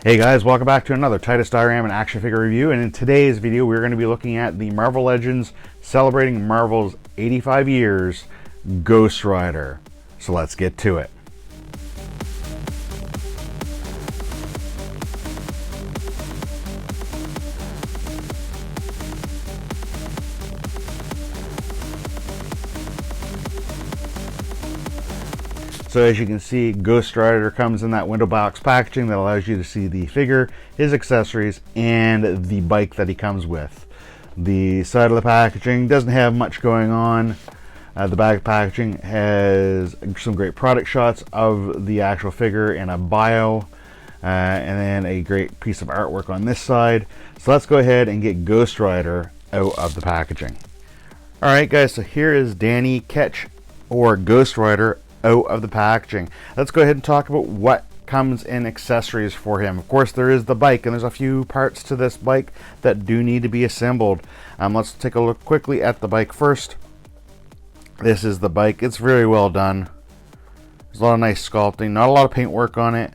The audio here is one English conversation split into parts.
Hey guys, welcome back to another Titus Diorama action figure review, and in today's video we're going to be looking at the Marvel Legends celebrating Marvel's 85 years Ghost Rider. So let's get to it. So as you can see, Ghost Rider comes in that window box packaging that allows you to see the figure, his accessories, and the bike that he comes with. The side of the packaging doesn't have much going on. The back packaging has some great product shots of the actual figure and a bio, and then a great piece of artwork on this side. So let's go ahead and get Ghost Rider out of the packaging. Alright guys, so here is Danny Ketch, or Ghost Rider, out of the packaging. Let's go ahead and talk about what comes in accessories for him. Of course, there is the bike, and there's a few parts to this bike that do need to be assembled. Let's take a look quickly at the bike first. This is the bike. It's very well done. There's a lot of nice sculpting, not a lot of paint work on it.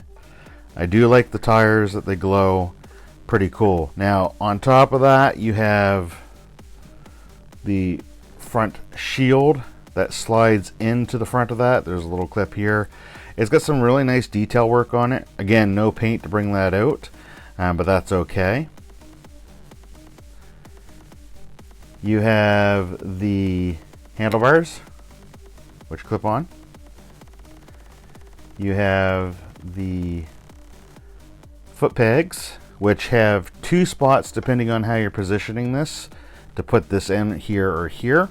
I do like the tires that they glow. Pretty cool. Now, on top of that, you have the front shield that slides into the front of that. There's a little clip here. It's got some really nice detail work on it. Again, no paint to bring that out, but that's okay. You have the handlebars, which clip on. You have the foot pegs, which have two spots depending on how you're positioning this, to put this in here or here.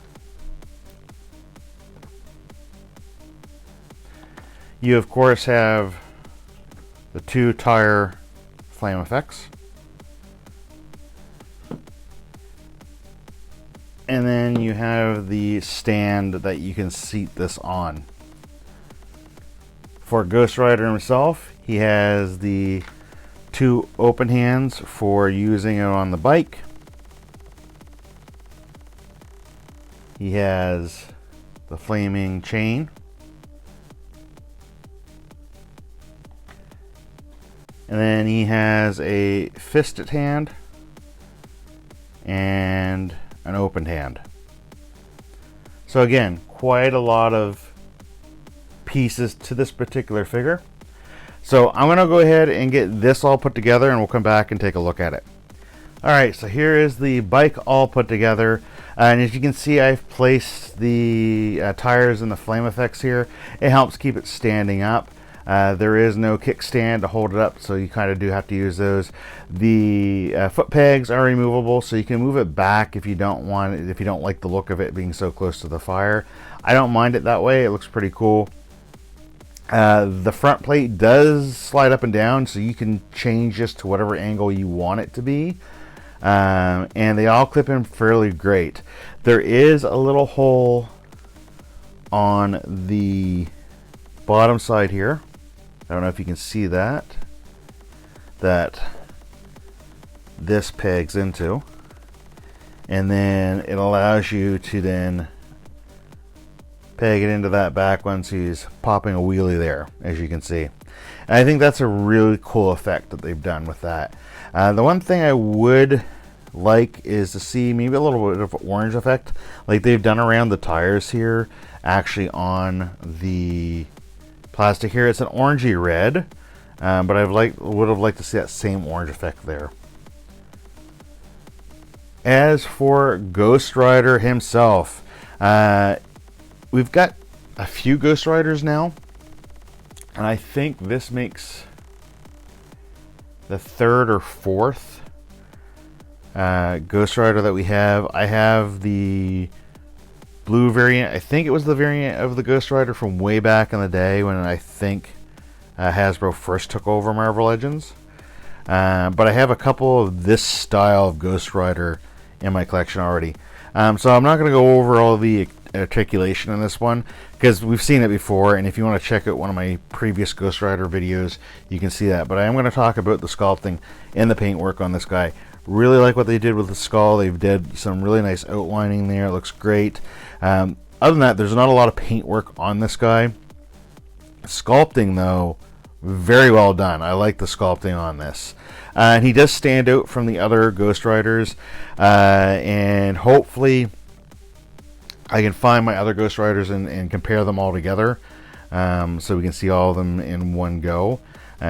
You of course have the two tire flame effects, and then you have the stand that you can seat this on. For Ghost Rider himself, he has the two open hands for using it on the bike. He has the flaming chain. And then he has a fisted hand and an open hand. So again, quite a lot of pieces to this particular figure. So I'm going to go ahead and get this all put together, and we'll come back and take a look at it. Alright, so here is the bike all put together. And as you can see, I've placed the tires and the flame effects here. It helps keep it standing up. There is no kickstand to hold it up, so you kind of do have to use those. The foot pegs are removable, so you can move it back if you don't want it, if you don't like the look of it being so close to the fire. I don't mind it that way. It looks pretty cool. The front plate does slide up and down, so you can change this to whatever angle you want it to be. And they all clip in fairly great. There is a little hole on the bottom side here. I don't know if you can see that this pegs into, and then it allows you to then peg it into that back one, so he's popping a wheelie there, as you can see. And I think that's a really cool effect that they've done with that. The one thing I would like is to see maybe a little bit of orange effect like they've done around the tires here, actually on the plastic here. It's an orangey red, but would have liked to see that same orange effect there. As for Ghost Rider himself, we've got a few Ghost Riders now, and I think this makes the third or fourth Ghost Rider that we have. I have the blue variant. I think it was the variant of the Ghost Rider from way back in the day when I think Hasbro first took over Marvel Legends. But I have a couple of this style of Ghost Rider in my collection already. So I'm not going to go over all the articulation in this one, because we've seen it before, and if you want to check out one of my previous Ghost Rider videos, you can see that. But I am going to talk about the sculpting and the paintwork on this guy. Really like what they did with the skull. They've did some really nice outlining there. It looks great. Other than that, there's not a lot of paint work on this guy. Sculpting, though, very well done. I like the sculpting on this. And he does stand out from the other Ghost Riders. And hopefully I can find my other Ghost Riders and compare them all together. So we can see all of them in one go.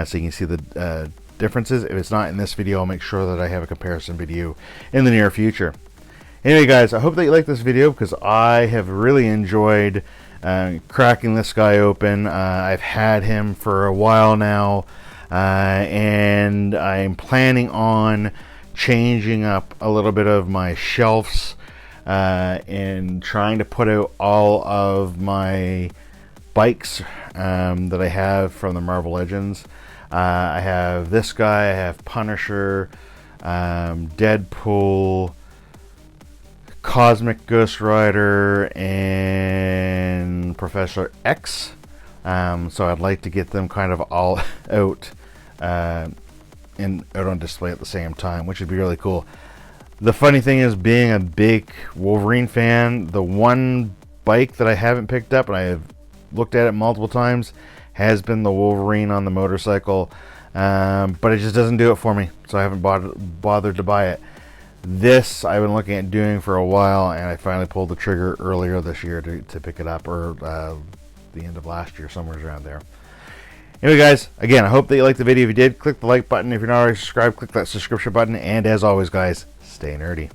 So you can see the differences. If it's not in this video, I'll make sure that I have a comparison video in the near future. Anyway, guys, I hope that you like this video, because I have really enjoyed cracking this guy open. I've had him for a while now, and I'm planning on changing up a little bit of my shelves and trying to put out all of my bikes that I have from the Marvel Legends. I have this guy, I have Punisher, Deadpool, Cosmic Ghost Rider, and Professor X. So I'd like to get them kind of all out and out on display at the same time, which would be really cool. The funny thing is, being a big Wolverine fan, the one bike that I haven't picked up, and I have looked at it multiple times, has been the Wolverine on the motorcycle, but it just doesn't do it for me, so I haven't bothered to buy it. This I've been looking at doing for a while, and I finally pulled the trigger earlier this year to pick it up, or the end of last year, somewhere around there. Anyway, guys, again, I hope that you liked the video. If you did, click the like button. If you're not already subscribed, click that subscription button. And as always, guys, stay nerdy.